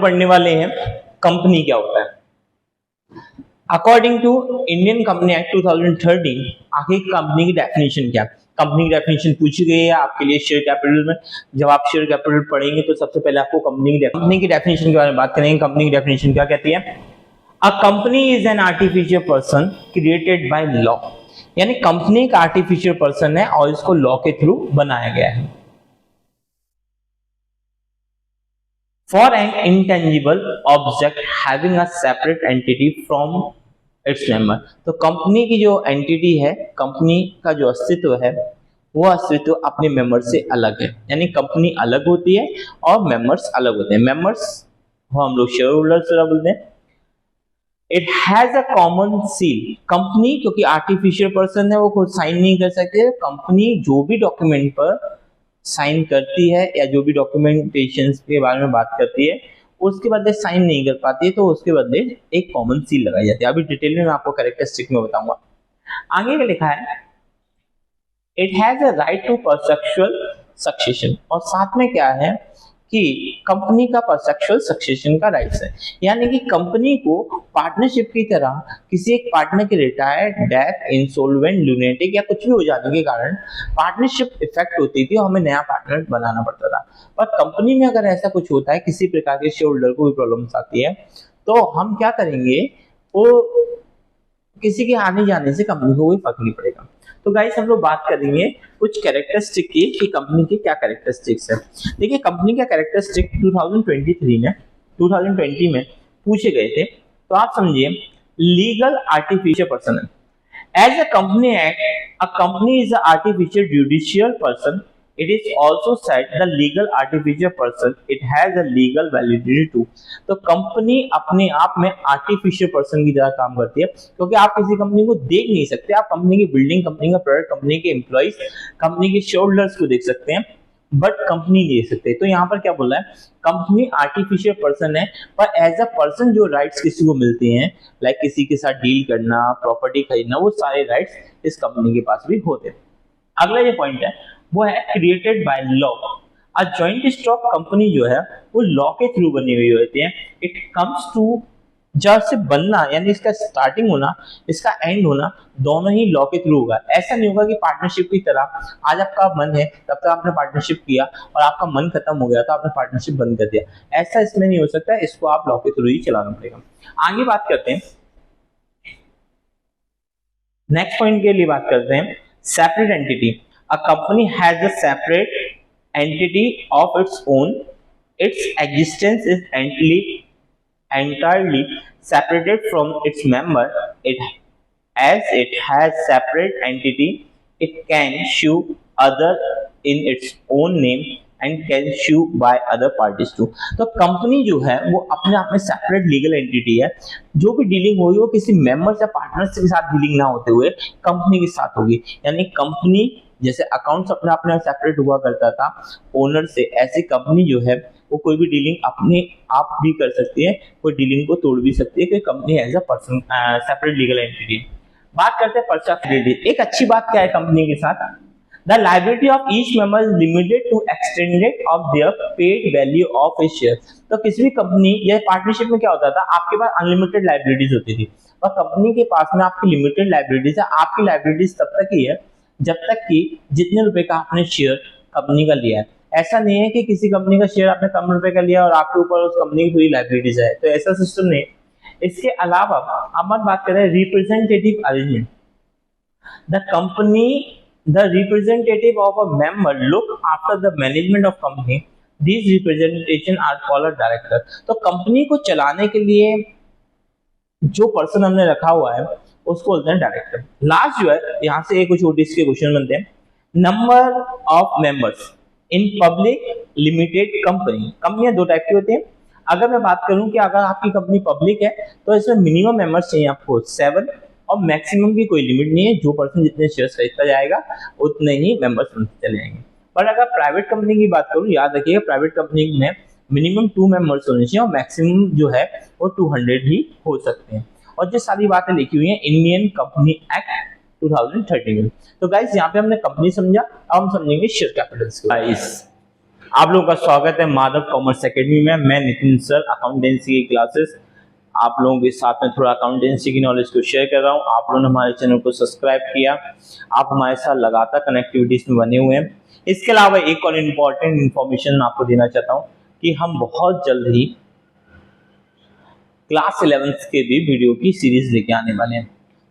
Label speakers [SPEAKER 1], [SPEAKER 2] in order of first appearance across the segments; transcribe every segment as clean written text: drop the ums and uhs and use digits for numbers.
[SPEAKER 1] पढ़ने वाले हैं कंपनी क्या होता है। According to Indian company act 2013 आखिर कंपनी की डेफिनेशन क्या है। कंपनी की डेफिनेशन पूछी गई है आपके लिए शेयर कैपिटल में। जब आप शेयर कैपिटल पढ़ेंगे तो सबसे पहले आपको कंपनी की डेफिनेशन के बारे में बात करेंगे। कंपनी की डेफिनेशन क्या कहती है? अ company is an artificial person created by law, यानी कंपनी एक आर्टिफिशियल पर्सन है और इसको लॉ के थ्रू बनाया गया है। For an intangible object having a separate entity from its member, तो कंपनी की जो एंटिटी है, कंपनी का जो अस्तित्व है, वो अस्तित्व अपने मेंबर से अलग है। यानी कंपनी अलग होती है और मेंबर्स अलग होते हैं। मेंबर्स वो हम लोग शेयर होल्डर्स बोलते हैं। It has a common seal, company क्योंकि आर्टिफिशियल पर्सन है वो खुद साइन नहीं कर सकते। कंपनी जो भी डॉक्यूमेंट पर साइन करती है या जो भी डॉक्यूमेंटेशन के बारे में बात करती है उसके बदले साइन नहीं कर पाती है, तो उसके बदले एक कॉमन सील लगाई जाती है। अभी डिटेल में मैं आपको कैरेक्टरिस्टिक में बताऊंगा। आगे में लिखा है it has a right to perceptual succession, और साथ में क्या है कि कंपनी का परसेप्चुअल सक्सेशन का राइट्स है। यानी कि कंपनी को पार्टनरशिप की तरह किसी एक पार्टनर के रिटायर्ड, डेथ, इंसॉल्वेंट, लुनेटिक या कुछ भी हो जाने के कारण पार्टनरशिप इफेक्ट होती थी और हमें नया पार्टनर बनाना पड़ता था। पर कंपनी में अगर ऐसा कुछ होता है, किसी प्रकार के शेयर होल्डर को भी प्रॉब्लम्स आती है, तो हम क्या करेंगे, वो किसी के आने जाने से कंपनी को कोई फर्क नहीं पड़ेगा। तो गाइस हम लोग बात करेंगे कुछ कैरेक्टरिस्टिक की कि कंपनी की क्या कैरेक्टरिस्टिक्स है। देखिए कंपनी का कैरेक्टरिस्टिक 2020 में पूछे गए थे, तो आप समझिए लीगल आर्टिफिशियल पर्सन है। As a company act, a company is a artificial judicial person. It is also said the legal artificial person. It has a legal validity too. तो कंपनी अपने आप में आर्टिफिशियल पर्सन की तरह काम करती है, क्योंकि आप किसी कंपनी को देख नहीं सकते। आप कंपनी की बिल्डिंग, कंपनी का प्रोडक्ट, कंपनी के एम्प्लॉइज, कंपनी के शेयर होल्डर्स को देख सकते हैं, बट कंपनी नहीं देख सकते। तो यहाँ पर क्या बोला है, कंपनी आर्टिफिशियल पर्सन है, पर एज अ पर्सन जो राइट्स किसी को मिलते हैं, लाइक किसी के साथ डील करना, प्रॉपर्टी खरीदना, वो सारे राइट्स इस कंपनी के पास भी होते हैं। अगला जो पॉइंट है वो है created by law. A joint stock company जो है वो लॉ के थ्रू बनी हुई होती है। इट कम्स टू, जब से बनना यानी इसका स्टार्टिंग होना, इसका एंड होना, दोनों ही लॉ के थ्रू होगा। ऐसा नहीं होगा कि पार्टनरशिप की तरह आज आपका मन है तब तक आपने पार्टनरशिप किया और आपका मन खत्म हो गया तो आपने पार्टनरशिप बंद कर दिया। ऐसा इसमें नहीं हो सकता, इसको आप लॉ के थ्रू ही चलाना पड़ेगा। आगे बात करते हैं, नेक्स्ट पॉइंट के लिए बात करते हैं separate entity. A company has a separate entity of its own. Its existence is entirely separated from its member. As it has separate entity, it can sue other in its own name and can sue by other parties too. तो company जो है वो अपने आप में separate legal entity है। जो भी डीलिंग होगी वो किसी मेंबर या पार्टनर के साथ डीलिंग ना होते हुए कंपनी के साथ होगी। यानी कंपनी जैसे अकाउंट्स अपने आप में सेपरेट हुआ करता था ओनर से, ऐसी कंपनी जो है वो कोई भी डीलिंग अपने आप भी कर सकती है, कोई डीलिंग को तोड़ भी सकती है, कि company as a person separate legal entity. बात करते हैं परसेप्टिबिलिटी। एक अच्छी बात क्या है कंपनी के साथ, the liability of each member is limited to extended of their paid value of his share. तो किसी भी कंपनी या पार्टनरशिप में क्या होता था, आपके पास अनलिमिटेड लायबिलिटीज होती थी और कंपनी के पास में आपकी लिमिटेड लायबिलिटीज है। आपकी लायबिलिटीज तब तक ही है जब तक कि जितने रुपए का आपने शेयर कंपनी का लिया है। ऐसा नहीं है कि किसी कंपनी का शेयर आपने कम रुपए का लिया और आपके ऊपर उस कंपनी की पूरी लायबिलिटीज है, तो ऐसा सिस्टम नहीं। इसके अलावा अब हम बात करें representative arrangement. The company, the representative of a member look after the management of company. These representation are called director. तो कंपनी को चलाने के लिए जो पर्सन हमने रखा हुआ है उसको बोलते हैं डायरेक्टर। लास्ट जो है, यहाँ से कुछ ओटीसी के क्वेश्चन बनते हैं। Number of members in public limited company. कंपनियां दो टाइप की होती हैं। अगर मैं बात करूं कि अगर आपकी कंपनी पब्लिक है तो इसमें मिनिमम मेंबर्स चाहिए आपको 7 और मैक्सिमम की कोई लिमिट नहीं है। जो पर्सन जितने शेयर्स खरीदता जाएगा उतने ही मेंबर्स बनते चले जाएंगे। पर अगर प्राइवेट कंपनी की बात करूं, याद रखिएगा प्राइवेट कंपनी में मिनिमम 2 मेंबर्स होने चाहिए और मैक्सिमम जो है वो 200 ही हो सकते हैं। और जो सारी बातें लिखी हुई हैं इंडियन कंपनी एक्ट 2013 में। तो गाइस यहाँ पे हमने कंपनी समझा, अब हम समझेंगे शेयर कैपिटल्स। गाइस आप लोगों का स्वागत है माधव कॉमर्स एकेडमी में। मैं नितिन सर, अकाउंटेंसी की क्लासेस आप लोगों के साथ में थोड़ा अकाउंटेंसी की नॉलेज को शेयर कर रहा हूँ। आप लोगों ने हमारे चैनल को सब्सक्राइब किया, आप हमारे साथ लगातार कनेक्टिविटीज में बने हुए हैं। इसके अलावा एक और इम्पॉर्टेंट इन्फॉर्मेशन मैं आपको देना चाहता हूँ कि हम बहुत जल्द ही क्लास 11th के भी वीडियो की सीरीज लेके आने वाले हैं।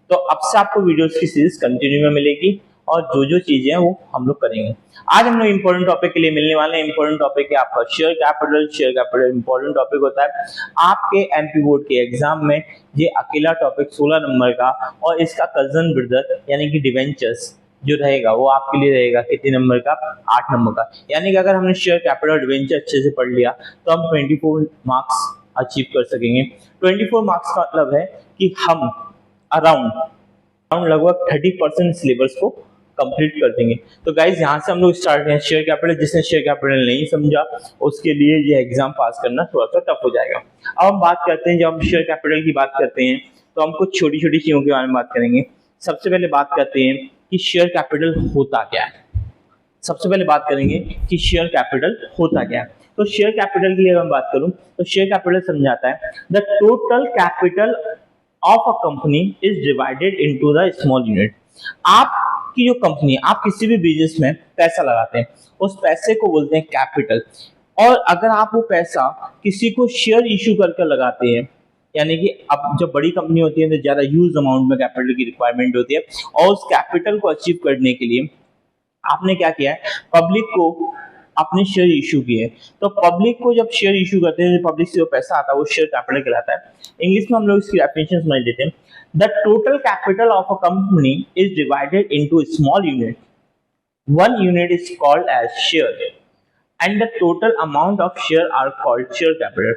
[SPEAKER 1] तो अब से आपको वीडियोस की सीरीज कंटिन्यू में मिलेगी और जो जो चीजें हैं वो हम लोग करेंगे। आज हम लोग इंपॉर्टेंट टॉपिक के लिए मिलने वाले हैं। इंपॉर्टेंट टॉपिक है आपका share capital. Share capital important topic होता है आपके एमपी बोर्ड के एग्जाम में। ये अकेला टॉपिक 16 नंबर का और इसका कजन ब्रदर यानी कि डिवेंचर्स जो रहेगा वो आपके लिए रहेगा कितने नंबर का, 8 नंबर का। यानी कि अगर हमने शेयर कैपिटल डिवेंचर अच्छे से पढ़ लिया तो हम 24 मार्क्स अचीव कर सकेंगे। 24 मार्क्स का मतलब है कि हम अराउंड लगभग 30% सिलेबस को कंप्लीट कर देंगे। तो गाइज यहाँ से हम लोग स्टार्ट हैं शेयर कैपिटल। जिसने शेयर कैपिटल नहीं समझा उसके लिए ये एग्जाम पास करना थोड़ा सा टफ हो जाएगा। अब हम बात करते हैं, जब हम शेयर कैपिटल की बात करते हैं तो हम कुछ छोटी छोटी चीजों के बारे में बात करेंगे। सबसे पहले बात करते हैं कि शेयर कैपिटल होता क्या है। सबसे पहले बात करेंगे कि शेयर कैपिटल होता क्या है। तो शेयर कैपिटल की अगर मैं बात करूं तो शेयर कैपिटल समझाता है the total capital of a company is divided into the small unit. आपकी जो कंपनी है, आप किसी भी बिजनेस में पैसा लगाते हैं, उस पैसे को बोलते हैं कैपिटल। और अगर आप वो पैसा किसी को शेयर इश्यू करके लगाते हैं, यानी कि अब जब बड़ी कंपनी होती है तो ज्यादा ह्यूज अमाउंट में कैपिटल की रिक्वायरमेंट होती है और उस कैपिटल को अचीव करने के लिए आपने क्या किया है, पब्लिक को अपने शेयर इशू किए। तो पब्लिक को जब शेयर इशू करते हैं, पब्लिक से जो पैसा आता है वो शेयर कैपिटल कहलाता है। इंग्लिश में हम लोग इसकी डेफिनेशन समझ लेते हैं। The total capital of a company is divided into small unit. One unit is called as share and the total amount of share are called share capital.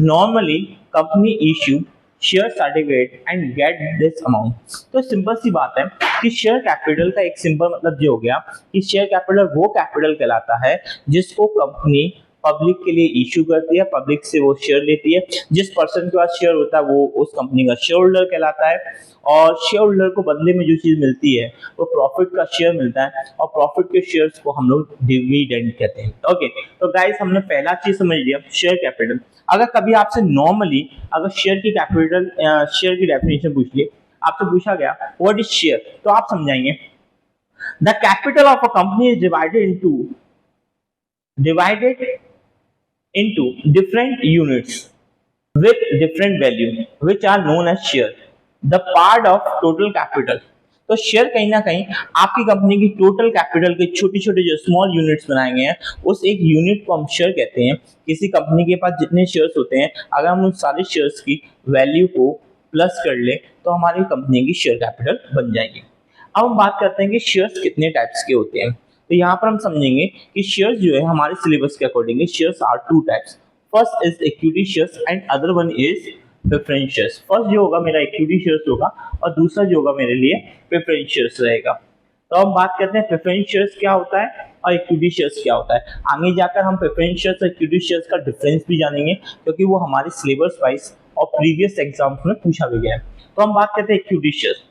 [SPEAKER 1] Normally company issue share certificate and get this amount. तो simple सी बात है कि share capital का एक simple मतलब ये हो गया कि शेयर कैपिटल वो कैपिटल कहलाता है जिसको कंपनी पब्लिक के लिए इश्यू करती है, पब्लिक से वो शेयर लेती है। जिस पर्सन के पास शेयर होता है वो उस कंपनी का शेयर होल्डर कहलाता है और शेयर होल्डर को बदले में जो चीज मिलती है वो प्रॉफिट का शेयर मिलता है और प्रॉफिट के शेयर्स को हम लोग डिविडेंड कहते हैं। ओके, तो गाइस हमने पहला चीज समझ लिया शेयर कैपिटल। अगर कभी आपसे नॉर्मली अगर शेयर की कैपिटल शेयर की डेफिनेशन पूछ ली, आपसे पूछा गया व्हाट इज शेयर, तो आप समझाएंगे the capital of a company is divided into different units with different value which are known as share, the part of total capital। तो शेयर कहीं ना कहीं आपकी कंपनी की टोटल कैपिटल के छोटे छोटे जो स्मॉल यूनिट्स बनाए गए हैं उस एक यूनिट को हम शेयर कहते हैं। किसी कंपनी के पास जितने शेयर्स होते हैं अगर हम उन सारे शेयर्स की वैल्यू को प्लस कर ले तो हमारी कंपनी की शेयर कैपिटल बन जाएगी। अब हम बात करते हैं कि शेयर्स कितने टाइप्स के होते हैं। तो यहाँ पर हम समझेंगे कि शेयर्स जो है हमारे सिलेबस के according shares are two types. First is equity shares and other one is preference shares. First जो होगा मेरा इक्विटी शेयर्स होगा और दूसरा जो होगा मेरे लिए प्रेफरेंस शेयर्स रहेगा। तो हम बात करते हैं प्रेफरेंस शेयर्स क्या होता है और इक्विटी शेयर्स क्या होता है। आगे जाकर हम प्रेफरेंस शेयर्स और इक्विटी शेयर्स का डिफरेंस भी जानेंगे क्योंकि वो हमारे सिलेबस वाइज और प्रीवियस एग्जाम्स में पूछा भी गया है। तो हम बात करते हैं equity shares.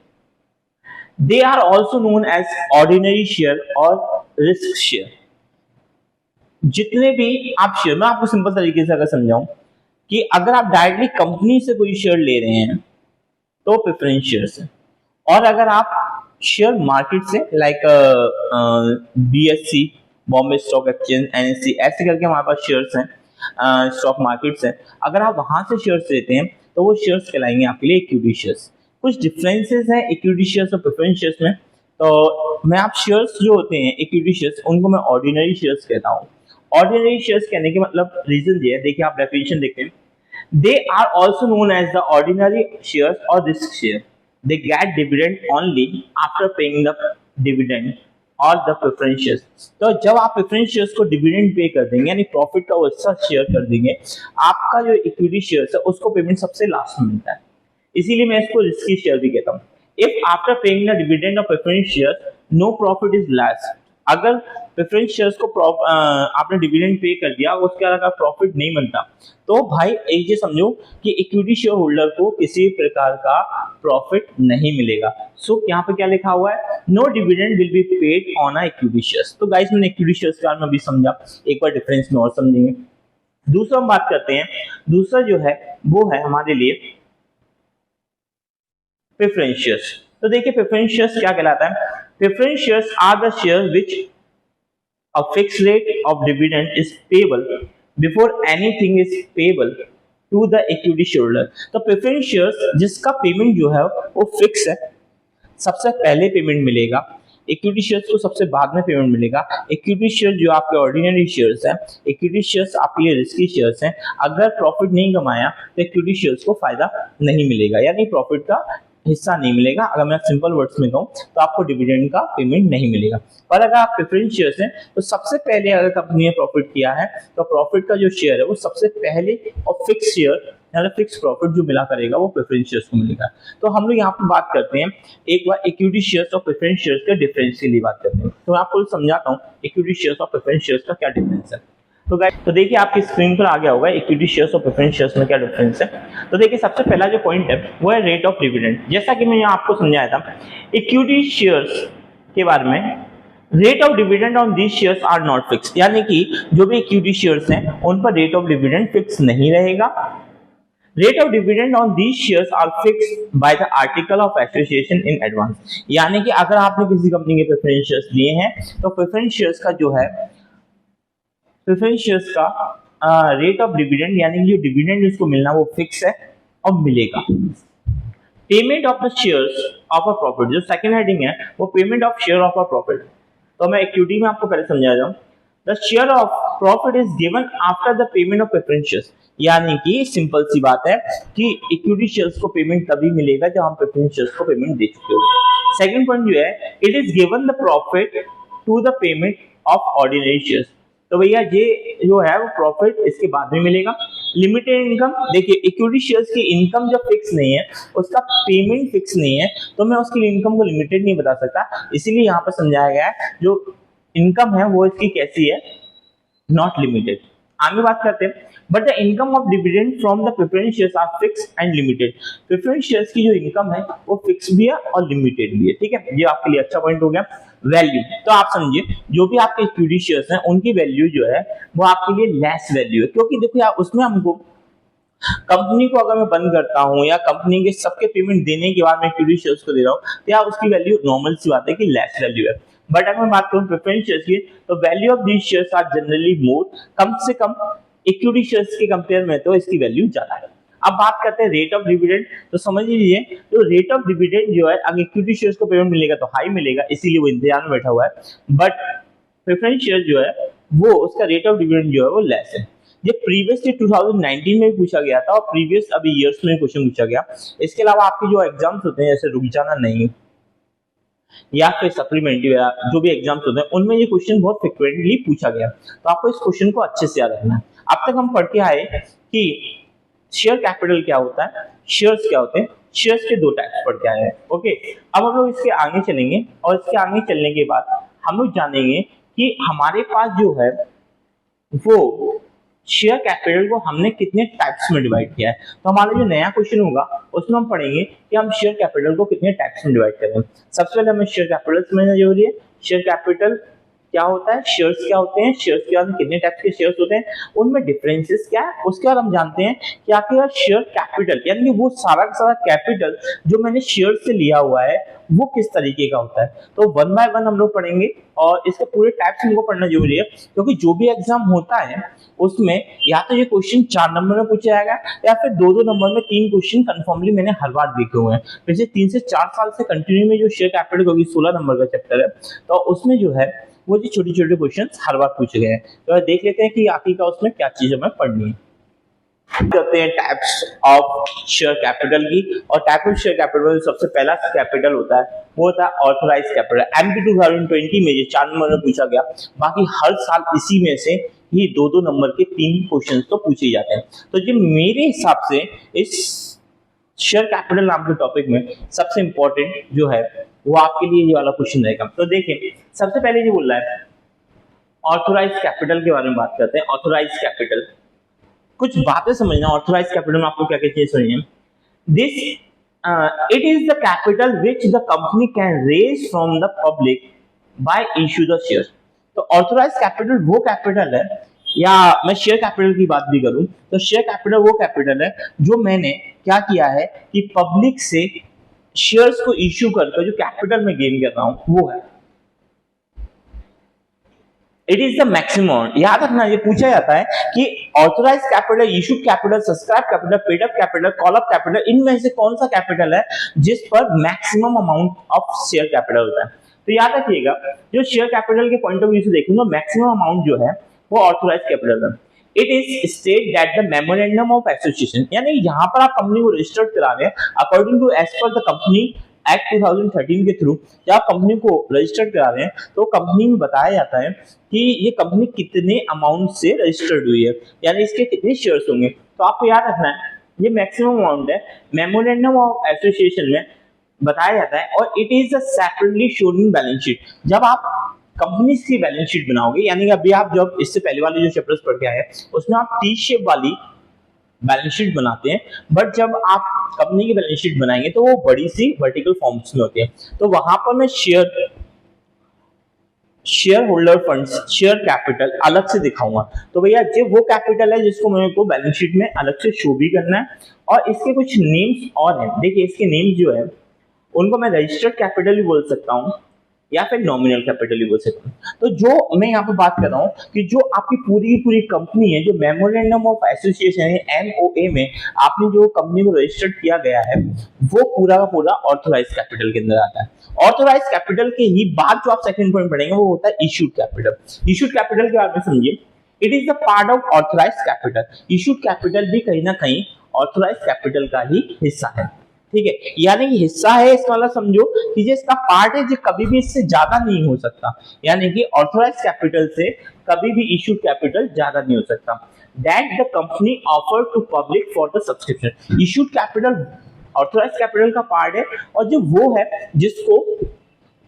[SPEAKER 1] They are also known as ordinary share और risk share। जितने भी आप शेयर, मैं आपको सिंपल तरीके से अगर समझाऊं कि अगर आप डायरेक्टली कंपनी से कोई शेयर ले रहे हैं तो प्रेफरेंस शेयर्स है, और अगर आप शेयर मार्केट से like BSE Bombay stock exchange, NSE ऐसे करके हमारे पास शेयर्स हैं, स्टॉक मार्केट्स हैं, अगर आप वहां से शेयर्स लेते हैं तो वो शेयर्स कहलाएंगे आपके लिए इक्विटी शेयर्स। कुछ डिफरेंसेस हैं इक्विटी शेयर्स और प्रेफरेंस शेयर्स में। तो मैं आप शेयर्स जो होते हैं इक्विटी शेयर्स उनको मैं ऑर्डिनरी शेयर्स कहता हूँ। ऑर्डिनरी शेयर्स कहने के मतलब रीजन ये है, देखिए आप डेफिनेशन देखते हैं, they are also known as the ordinary shares और risk share. They get dividend only after paying the dividend और द प्रेफरेंस शेयर्स। तो जब आप प्रेफरेंस शेयर्स को डिविडेंड पे कर देंगे यानी प्रॉफिट का वो हिस्सा शेयर कर देंगे, आपका जो इक्विटी शेयर्स है उसको पेमेंट सबसे लास्ट में मिलता है, इसीलिए मैं इसको रिस्की शेयर भी कहता हूँ। If after paying the dividend of preference share no profit is less अगर प्रेफरेंस शेयर्स को आपने डिविडेंड पे कर दिया, उसके अलावा प्रॉफिट नहीं बनता, तो भाई ये समझो कि इक्विटी शेयर होल्डर को किसी प्रकार का प्रॉफिट नहीं मिलेगा। सो यहाँ पे क्या लिखा हुआ है, no dividend will be paid on a equity shares. तो गाइस मैंने इक्विटी शेयर्स के बारे में अभी समझा, एक बार डिफरेंस में और समझेंगे। दूसरा हम बात करते हैं, दूसरा जो है वो है हमारे लिए प्रेफरेंस शेयर्स। तो देखिए प्रेफरेंस शेयर्स क्या कहलाता है, preference shares are the share which a fixed rate of dividend is payable before anything is payable to the equity shareholder। तो प्रेफरेंस शेयर्स जिसका पेमेंट जो है वो फिक्स है, सबसे पहले पेमेंट मिलेगा, इक्विटी शेयर्स को सबसे बाद में पेमेंट मिलेगा। इक्विटी शेयर जो आपके ऑर्डिनरी शेयर्स हैं, इक्विटी शेयर्स आपके लिए रिस्की शेयर्स हैं, अगर प्रॉफिट नहीं कमाया तो इक्विटी शेयर्स को फायदा नहीं मिलेगा, यानी प्रॉफिट का हिस्सा नहीं मिलेगा। अगर मैं सिंपल वर्ड्स में कहूं तो आपको डिविडेंड का पेमेंट नहीं मिलेगा। पर अगर आप प्रेफरेंस शेयर्स हैं तो सबसे पहले अगर कंपनी ने प्रॉफिट किया है तो प्रॉफिट का जो शेयर है वो सबसे पहले और फिक्स शेयर यानी फिक्स प्रॉफिट जो मिला करेगा वो प्रेफरेंस शेयर्स को मिलेगा। तो हम लोग यहाँ पर बात करते हैं एक बार इक्विटी शेयर्स और प्रेफरेंस शेयर्स के डिफरेंस के लिए बात करते हैं। तो मैं आपको समझाता हूँ इक्विटी शेयर्स और प्रेफरेंस शेयर्स का क्या डिफरेंस है। तो गाइस तो देखिए आपकी स्क्रीन पर आ गया होगा इक्विटी शेयर्स और प्रेफरेंस शेयर्स में क्या डिफरेंस है। तो देखिए सबसे पहला जो पॉइंट है वो है रेट ऑफ डिविडेंड। जैसा कि मैं यहाँ आपको समझाया था इक्विटी शेयर्स के बारे में, rate of dividend on these shares are not fix, यानी कि जो भी इक्विटी शेयर्स हैं उन पर रेट ऑफ डिविडेंड फिक्स नहीं रहेगा। Rate of dividend on these shares are fixed by the article of association in advance, यानी कि अगर आपने किसी कंपनी के प्रेफरेंस शेयर्स लिए हैं तो प्रेफरेंस शेयर्स का जो है प्रेफरेंस शेयर्स का रेट ऑफ डिविडेंड यानी कि जो डिविडेंड उसको मिलना वो फिक्स है और मिलेगा। Payment of the shares of a profit, जो सेकंड हेडिंग है वो payment of share of a profit. तो मैं इक्विटी में आपको पहले समझा दूं, the share of profit is given after the payment of preference shares, यानी कि सिंपल सी बात है कि इक्विटी शेयर्स को पेमेंट तभी मिलेगा जब हम प्रेफरेंस शेयर्स को पेमेंट दे चुके होंगे। सेकंड पॉइंट जो है it is given the profit to the payment of ordinary shares. तो भैया ये जो है वो प्रॉफिट इसके बाद में मिलेगा। लिमिटेड इनकम, देखिए इक्विटी शेयर्स की इनकम जब फिक्स नहीं है, उसका पेमेंट फिक्स नहीं है, तो मैं उसकी इनकम को लिमिटेड नहीं बता सकता, इसीलिए यहाँ पर समझाया गया है जो इनकम है वो इसकी कैसी है, नॉट लिमिटेड। आगे बात करते हैं, but the income of dividend from the preference shares are fix and limited. Preference shares की जो इनकम है वो फिक्स भी है और लिमिटेड भी है, ठीक है, ये आपके लिए अच्छा पॉइंट हो गया। वैल्यू, तो आप समझिए जो भी आपके इक्विटी शेयर्स हैं उनकी वैल्यू जो है वो आपके लिए लेस वैल्यू है, क्योंकि देखो यार उसमें हमको कंपनी को अगर मैं बंद करता हूं या कंपनी के सबके पेमेंट देने के बाद मैं इक्विटी शेयर्स को दे रहा हूं तो यार उसकी वैल्यू नॉर्मल सी बात है कि लेस वैल्यू है। बट अगर मैं बात करूं प्रेफरेंस शेयर्स की तो value of these shares are generally more, कम से कम इक्विटी शेयर्स के कंपेयर में तो इसकी वैल्यू ज्यादा है। अब बात करते हैं रेट ऑफ डिविडेंड। तो समझ लीजिए तो रेट ऑफ डिविडेंड जो है अगर इक्विटी शेयर्स को पेमेंट मिलेगा तो हाई मिलेगा, इसीलिए वो इंतजार में बैठा हुआ है। बट प्रेफरेंस शेयर जो है वो उसका रेट ऑफ डिविडेंड जो है वो लेस है। ये प्रीवियसली 2019 में भी पूछा गया था और प्रीवियस अभी ईयर्स में क्वेश्चन पूछा गया। इसके अलावा आपके जो एग्जाम्स होते हैं जैसे रुक जाना नहीं या फिर सप्लीमेंट्री जो भी एग्जाम्स होते हैं उनमें ये क्वेश्चन बहुत फ्रिक्वेंटली पूछा गया, तो आपको इस क्वेश्चन को अच्छे से याद रखना है। अब तक हम पढ़ के आए कि शेयर कैपिटल क्या होता है, शेयर्स क्या होते हैं, शेयर्स के दो टाइप्स पढ़ के आए हैं। ओके, अब हम लोग इसके आगे चलेंगे और इसके आगे चलने के बाद हम लोग जानेंगे कि हमारे पास जो है वो शेयर कैपिटल को हमने कितने टाइप्स में डिवाइड किया है। तो हमारा जो नया क्वेश्चन होगा उसमें हम पढ़ेंगे कि हम शेयर कैपिटल को कितने टाइप्स में डिवाइड करें। सबसे पहले हमें शेयर कैपिटल समझना जरूरी है। शेयर कैपिटल क्या होता है, शेयर्स क्या होते हैं, शेयर्स के बाद कितने टाइप्स के शेयर्स होते हैं, उनमें डिफरेंसेस क्या है, उसके बाद हम जानते हैं कि आखिर शेयर कैपिटल यानी कि वो सारा का सारा कैपिटल जो मैंने शेयर से लिया हुआ है वो किस तरीके का होता है। तो वन बाय वन हम लोग पढ़ेंगे और इसके पूरे टाइप्स हमको पढ़ना जरूरी है, क्योंकि जो भी एग्जाम होता है उसमें या तो ये क्वेश्चन 4 नंबर में पूछा जाएगा या फिर 2-2 नंबर में 3 क्वेश्चन कंफर्मली मैंने हर बार देखे हुए हैं। पिछले 3 से 4 साल से कंटिन्यू में जो शेयर कैपिटल होगी 16 नंबर का चैप्टर है, तो उसमें जो है वो जो छोटे छोटे क्वेश्चंस हर बार पूछे गए हैं। तो देख लेते हैं कि आखिर का उसमें क्या चीज हमें पढ़नी है। करते हैं टाइप्स ऑफ शेयर कैपिटल की, और टाइप ऑफ शेयर कैपिटल सबसे पहला कैपिटल होता है वो होता है ऑथराइज्ड कैपिटल। एमपी 2020 में ये 4 नंबर में पूछा गया, बाकी हर साल इसी में से ही 2-2 नंबर के 3 क्वेश्चंस तो पूछे जाते हैं। तो जो मेरे हिसाब से इस शेयर कैपिटल नाम के टॉपिक में सबसे इंपॉर्टेंट जो है वो आपके लिए ये वाला क्वेश्चन रहेगा। तो देखिए सबसे पहले ये बोल रहा है ऑथोराइज कैपिटल के बारे में बात करते हैं। ऑथोराइज कैपिटल, कुछ बातें समझना। ऑथोराइज कैपिटल में आपको क्या क्या चीजें समझिए। This it is the capital which the company can raise from the public by issue the shares। तो ऑथोराइज कैपिटल वो कैपिटल है, या मैं शेयर कैपिटल की बात भी करूं तो शेयर कैपिटल वो कैपिटल है जो मैंने क्या किया है कि पब्लिक से शेयर्स को इश्यू करके जो कैपिटल में गेन कर रहा हूं वो है। It is the maximum. याद रखना, ये पूछा जाता है कि authorise capital, issued capital, subscribe capital, paid up capital, call up capital, इनमें से कौन सा कैपिटल है जिस पर maximum amount of share capital होता है। तो याद रखिएगा, जो शेयर कैपिटल के पॉइंट ऑफ व्यू से देखेंगे तो मैक्सिमम अमाउंट जो है वो ऑथोराइज कैपिटल है। It is state that the memorandum of association, यानी यहाँ पर आप कंपनी को रजिस्टर्ड करा रहे हैं according to as per the company act 2013 के थ्रू। जब आप कंपनी को रजिस्टर्ड करा रहे हैं तो कंपनी में बताया जाता है कि ये कंपनी कितने अमाउंट से रजिस्टर्ड हुई है, यानी इसके कितने शेयर्स होंगे। तो आपको याद रखना है ये मैक्सिमम अमाउंट है, मेमोरेंडम ऑफ एसोसिएशन में बताया जाता है। और it is separately shown in balance sheet. जब आप कंपनी की बैलेंस शीट बनाओगे, यानी कि अभी आप जब इससे पहले वाले जो चैप्टर्स पढ़ के आए उसमें आप टी शेप वाली बैलेंस शीट बनाते हैं, बट जब आप कंपनी की बैलेंस शीट बनाएंगे तो वो बड़ी सी वर्टिकल फॉर्म्स में होती है। तो वहां पर मैं share holder funds, share capital अलग से दिखाऊंगा। तो भैया ये वो कैपिटल है जिसको मेरे को बैलेंस शीट में अलग से शो भी करना है। और इसके कुछ नेम्स और हैं। देखिए इसके नेम्स जो है उनको मैं रजिस्टर्ड कैपिटल भी बोल सकता हूँ या फिर नॉमिनल कैपिटल भी बोल सकता हूँ। तो जो मैं यहाँ पे बात कर रहा हूँ कि जो आपकी पूरी की पूरी कंपनी है, जो मेमोरेंडम ऑफ एसोसिएशन है एमओए में आपने जो कंपनी को रजिस्टर्ड किया गया है, वो पूरा का पूरा ऑथोराइज कैपिटल के अंदर आता है। ऑथोराइज कैपिटल के ही बाद जो आप सेकंड पॉइंट पढ़ेंगे वो होता है इशूड कैपिटल। इशूड कैपिटल के बारे में समझिए। It is the part of authorise capital. Issued capital भी कहीं ना कहीं ऑथोराइज कैपिटल का ही हिस्सा है, ठीक है। यानी कि हिस्सा है इसका मतलब समझो कि जो इसका पार्ट है जो कभी भी इससे ज्यादा नहीं हो सकता, यानी कि ऑथोराइज कैपिटल से कभी भी इशूड कैपिटल ज्यादा नहीं हो सकता। That the company offer to public for the subscription. Issued capital authorise capital का पार्ट है और जो वो है जिसको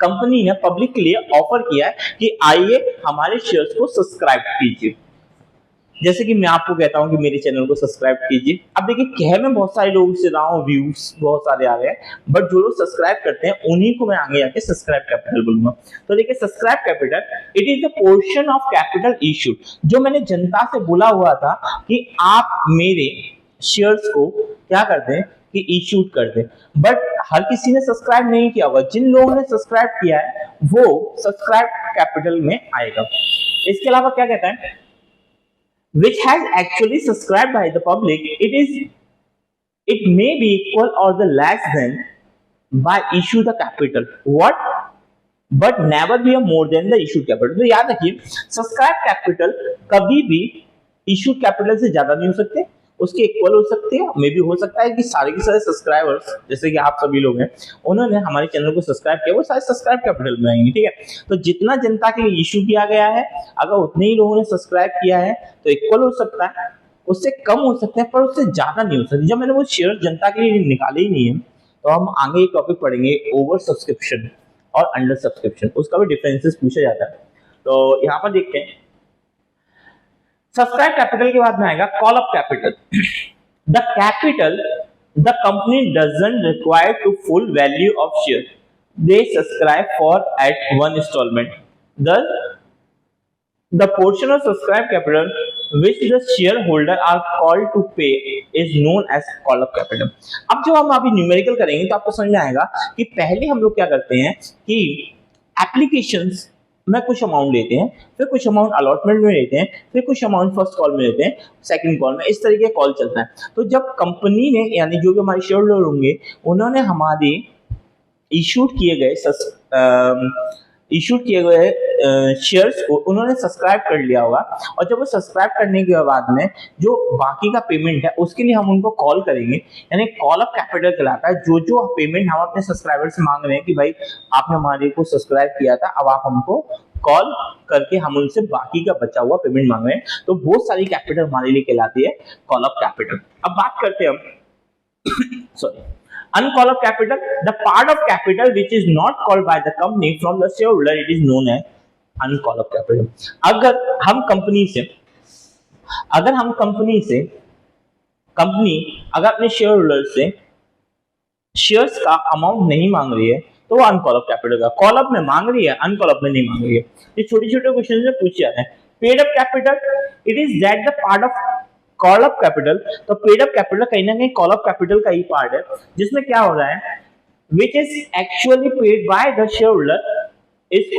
[SPEAKER 1] कंपनी ने पब्लिक के लिए ऑफर किया है कि आइए हमारे शेयर्स को सब्सक्राइब कीजिए। जैसे कि मैं आपको कहता हूं कि मेरे चैनल को सब्सक्राइब कीजिए। अब देखिए कह मैं बहुत सारे लोगों से रहा हूं, व्यूज बहुत सारे आ रहे हैं, बट जो लोग सब्सक्राइब करते हैं उन्हीं को मैं आगे जाके सब्सक्राइब कैपिटल बोलूंगा। तो देखिए subscribe capital it is the portion of capital issued, जो मैंने जनता से बोला हुआ था कि आप मेरे शेयर्स को क्या कर दें कि इशूड कर दें, बट हर किसी ने सब्सक्राइब नहीं किया होगा। जिन लोगों ने सब्सक्राइब किया है वो सब्सक्राइब कैपिटल में आएगा। इसके अलावा क्या कहता है, which has actually subscribed by the public, it may be equal or the less than by issue the capital what but never be more than the issued capital। तो याद रखिए सब्सक्राइब कैपिटल कभी भी इशूड कैपिटल से ज्यादा नहीं हो सकते, उसके इक्वल हो सकते हैं। मे भी हो सकता है कि सारे के सारे सब्सक्राइबर्स जैसे कि आप सभी लोग हैं उन्होंने हमारे चैनल को सब्सक्राइब किया, वो सारे सब्सक्राइब कैपिटल में आएंगे, ठीक है। तो जितना जनता के लिए इशू किया गया है अगर उतने ही लोगों ने सब्सक्राइब किया है तो इक्वल हो सकता है, उससे कम हो सकते हैं पर उससे ज्यादा नहीं हो सकते। जब मैंने वो शेयर जनता के लिए निकाले ही नहीं है तो हम आगे एक टॉपिक पढ़ेंगे ओवर सब्सक्रिप्शन और अंडर सब्सक्रिप्शन, उसका भी डिफरेंसेस पूछा जाता है। तो यहाँ पर देखते हैं सब्सक्राइब कैपिटल के बाद में आएगा call up capital. The capital the company doesn't require to full value of share they subscribe for at one instalment. The portion of subscribed capital which the shareholder are called to pay is known as call up capital। अब जो हम अभी numerical करेंगे तो आपको समझ में आएगा कि पहले हम लोग क्या करते हैं कि एप्लीकेशंस में कुछ अमाउंट लेते हैं, फिर कुछ अमाउंट अलॉटमेंट में लेते हैं, फिर कुछ अमाउंट फर्स्ट कॉल में लेते हैं, सेकंड कॉल में, इस तरीके कॉल चलता है। तो जब कंपनी ने यानी जो भी हमारे शेयर होल्डर होंगे उन्होंने हमारे इशूड किए गए शेयर्स को उन्होंने सब्सक्राइब कर लिया होगा, और जब वो सब्सक्राइब करने के बाद में जो बाकी का पेमेंट है उसके लिए हम उनको कॉल करेंगे, यानी कॉल अप कैपिटल कहलाता है। जो जो पेमेंट हम अपने सब्सक्राइबर से मांग रहे हैं कि भाई आपने हमारे को सब्सक्राइब किया था, अब आप हमको कॉल करके हम उनसे बाकी का बचा हुआ पेमेंट मांग रहे हैं, तो बहुत सारी कैपिटल हमारे लिए कहलाती है कॉल अप कैपिटल। अब बात करते हैं हम sorry Uncall of capital, the part of capital which is not called by the company from the shareholder, it is known as uncall of capital. अगर हम कंपनी से अगर हम कंपनी से कंपनी अगर अपने शेयर होल्डर से शेयर्स का अमाउंट नहीं मांग रही है तो वो अनकॉल ऑफ कैपिटल का, कॉल अप में मांग रही है, अनकॉल अप में नहीं मांग रही है। ये छोटे छोटे क्वेश्चन में पूछे जाते हैं। Paid up capital, it is that the part of call up capital, तो पेड अप कैपिटल कहीं ना कहीं कॉल अप कैपिटल का ही पार्ट है, जिसमें क्या हो रहा है, which is actually paid by the share holder is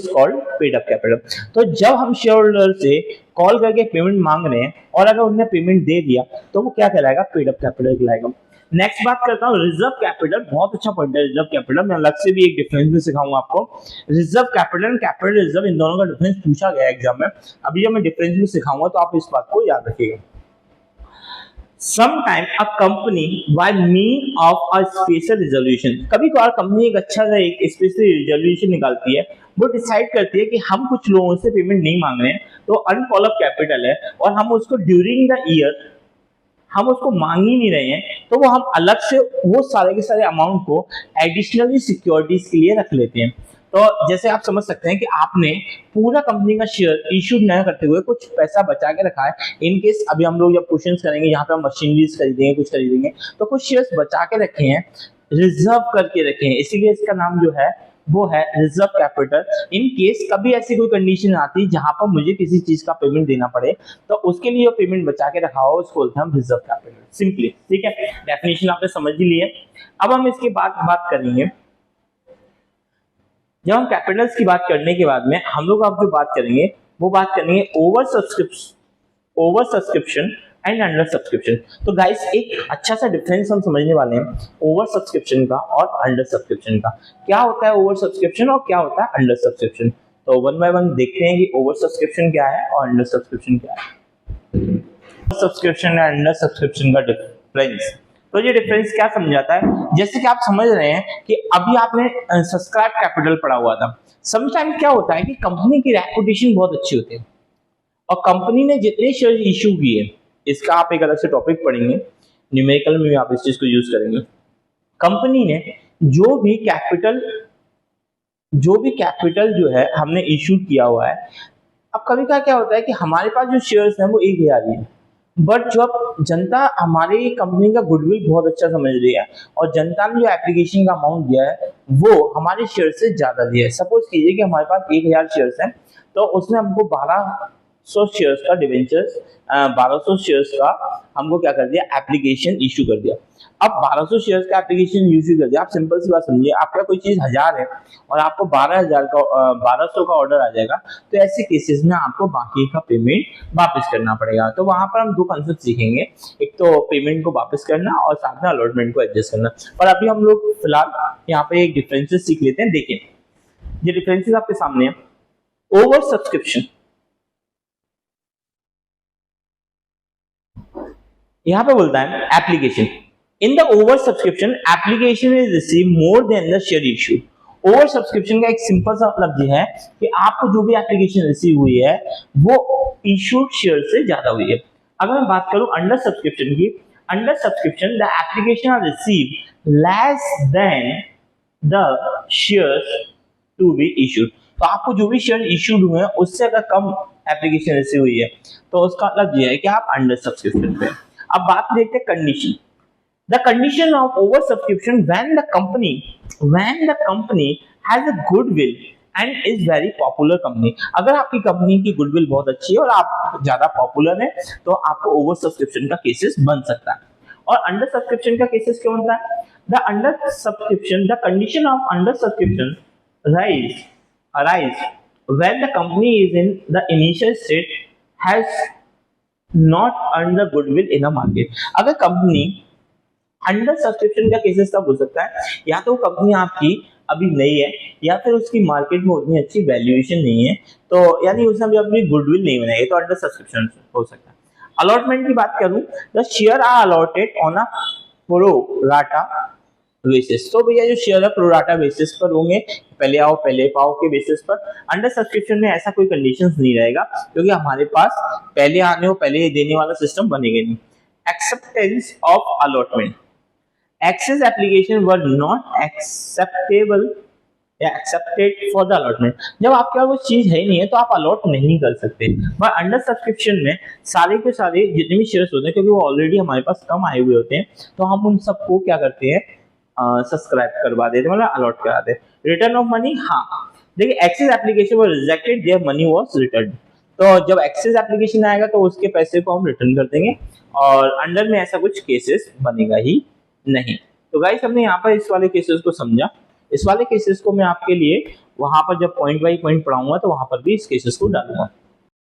[SPEAKER 1] called paid up capital. तो जब हम शेयर होल्डर से कॉल करके पेमेंट मांग रहे हैं और अगर उन्होंने पेमेंट दे दिया तो वो क्या कहलाएगा, पेड अप कैपिटल कहलाएगा। नेक्स्ट बात करता हूँ रिजर्व कैपिटल, बहुत अच्छा पॉइंट है रिजर्व कैपिटल, मैं अलग से भी एक डिफरेंस भी सिखाऊंगा आपको। Reserve capital and capital reserve, इन दोनों का डिफरेंस पूछा गया एग्जाम में, अभी जब मैं डिफरेंस भी सिखाऊंगा तो आप इस बात को याद रखिएगा। Sometime a company by means of a special resolution, कभी कभार कंपनी एक अच्छा सा एक स्पेशल रिजोल्यूशन निकालती है, वो डिसाइड करती है कि हम कुछ लोगों से पेमेंट नहीं मांग रहे हैं, तो अनकॉल ऑफ कैपिटल है और हम उसको ड्यूरिंग द ईयर हम उसको मांग ही नहीं रहे हैं, तो वो हम अलग से वो सारे के सारे अमाउंट को एडिशनली सिक्योरिटीज के लिए रख लेते हैं। तो जैसे आप समझ सकते हैं कि आपने पूरा कंपनी का शेयर इशू न करते हुए कुछ पैसा बचा के रखा है, इन केस अभी हम लोग जब क्वेश्चंस करेंगे यहाँ पे हम मशीनरीज खरीदेंगे, कुछ खरीदेंगे, तो कुछ शेयर्स बचा के रखे हैं, रिजर्व करके रखे हैं, इसीलिए इसका नाम जो है वो है रिजर्व कैपिटल। इन केस कभी ऐसी कोई कंडीशन आती जहां पर मुझे किसी चीज का पेमेंट देना पड़े तो उसके लिए पेमेंट बचा के रखा हो, उसको बोलते हैं हम रिजर्व कैपिटल, सिंपली। ठीक है, डेफिनेशन आपने समझ ही ली है। अब हम इसके बाद बात करेंगे, जब हम कैपिटल्स की बात करने के बाद में हम लोग अब जो बात करेंगे वो बात करेंगे over subscription and under subscription. तो गाइस एक अच्छा सा डिफरेंस हम समझने वाले हैं ओवर सब्सक्रिप्शन का और अंडर सब्सक्रिप्शन का। क्या होता है ओवर सब्सक्रिप्शन और क्या होता है अंडर सब्सक्रिप्शन, तो वन बाय वन देखते हैं कि ओवर सब्सक्रिप्शन क्या है और अंडर सब्सक्रिप्शन क्या है। सब्सक्रिप्शन एंड अंडर सब्सक्रिप्शन का डिफरेंस, तो ये डिफरेंस क्या समझाता है, जैसे कि आप समझ रहे हैं कि अभी आपने सब्सक्राइब कैपिटल पढ़ा हुआ था। समटाइम क्या होता है कि कंपनी की रेपुटेशन बहुत अच्छी होती है और कंपनी ने जितने शेयर इशू किए, इसका आप एक अलग से टॉपिक पढ़ेंगे, न्यूमेरिकल में भी आप इस चीज को यूज करेंगे। कंपनी ने जो भी कैपिटल जो है हमने इशू किया हुआ है, अब कभी का क्या होता है कि हमारे पास जो शेयर्स हैं वो 1000 ही है, बट जब जनता हमारी कंपनी का गुडविल बहुत अच्छा समझ रही है और जनता ने जो एप्लीकेशन का अमाउंट दिया है वो हमारे शेयर से ज्यादा दिया है। सपोज कीजिए कि हमारे पास 1000 शेयर्स हैं, तो उसने हमको 1200 शेयर्स का डिवेंचर्स 1200 शेयर्स का हमको क्या कर दिया, एप्लीकेशन इशू कर दिया। अब 1200 शेयर्स का एप्लीकेशन इशू कर दिया, आप सिंपल सी बात समझिए, आपका कोई चीज 1000 है और आपको 1200 का ऑर्डर आ जाएगा, तो ऐसे केसेस में आपको बाकी का पेमेंट वापस करना पड़ेगा। तो वहां पर हम दो कंसेप्ट सीखेंगे, एक तो पेमेंट को वापस करना और साथ में अलॉटमेंट को एडजस्ट करना। पर अभी हम लोग फिलहाल यहाँ पे एक डिफरेंसेस सीख लेते हैं। देखिए ये डिफरेंसेस आपके सामने है। ओवर सब्सक्रिप्शन, यहां पे बोलता है application, in the over subscription application is receive more than the share issue. Over subscription का एक सिंपल सा मतलब ये है कि आपको जो भी एप्लीकेशन रिसीव हुई है वो इशूड शेयर से ज्यादा हुई है। अगर मैं बात करूं अंडर सब्सक्रिप्शन की, under subscription the application are receive less than the shares to be issued. तो आपको जो भी शेयर इशूड हुए हैं उससे अगर कम एप्लीकेशन रिसीव हुई है तो उसका मतलब ये है कि आप अंडर सब्सक्रिप्शन पे। अब बात देखते हैं condition. The condition of oversubscription when the company has a goodwill and is very popular company। अगर आपकी कंपनी की गुडविल बहुत अच्छी है और आप ज्यादा पॉपुलर है तो आपको ओवर सब्सक्रिप्शन का केसेस बन सकता है। और अंडर सब्सक्रिप्शन का केसेस क्यों बनता है? the condition of under subscription arise when the company is in the initial state has not earned the goodwill in a market। अगर कंपनी अंडर सब्सक्रिप्शन का केसेस तब हो सकता है या तो कंपनी आपकी अभी नई है या फिर उसकी मार्केट में उतनी अच्छी वैल्यूएशन नहीं है, तो यानी उसने अभी अपनी गुडविल नहीं बनाई, तो अंडर सब्सक्रिप्शन हो सकता है। अलॉटमेंट की बात करूं, the share are allotted on a pro rata basis. तो भैया जो शेयर है प्रो राटा बेसिस पर होंगे, पहले आओ पहले पाओ के बेसिस पर। अंडर सब्सक्रिप्शन में ऐसा कोई कंडीशंस नहीं रहेगा क्योंकि हमारे पास पहले आने हो पहले देने वाला सिस्टम बनेगा नहीं। Acceptance of allotment, excess application were not acceptable या एक्सेप्टेड फॉर द अलॉटमेंट। जब आपके पास वो चीज है ही नहीं है तो आप अलॉट नहीं कर सकते। बट अंडर सब्सक्रिप्शन में सारे के सारे जितने भी शेयर्स होते हैं, क्योंकि वो ऑलरेडी हमारे पास कम आए हुए होते हैं, तो हम उन सबको क्या करते हैं, सब्सक्राइब करवा देते, मतलब अलॉट करा देते। रिटर्न ऑफ मनी, हाँ देखिए, excess application were rejected, their money was return. तो जब एक्सेस एप्लीकेशन आएगा तो उसके पैसे को हम रिटर्न कर देंगे, और अंडर में ऐसा कुछ केसेस बनेगा ही नहीं। तो गाइस हमने यहाँ पर इस वाले केसेस को समझा। इस वाले केसेस को मैं आपके लिए वहां पर जब पॉइंट बाई पॉइंट पढ़ाऊंगा तो वहां पर भी इस केसेस को डालूंगा।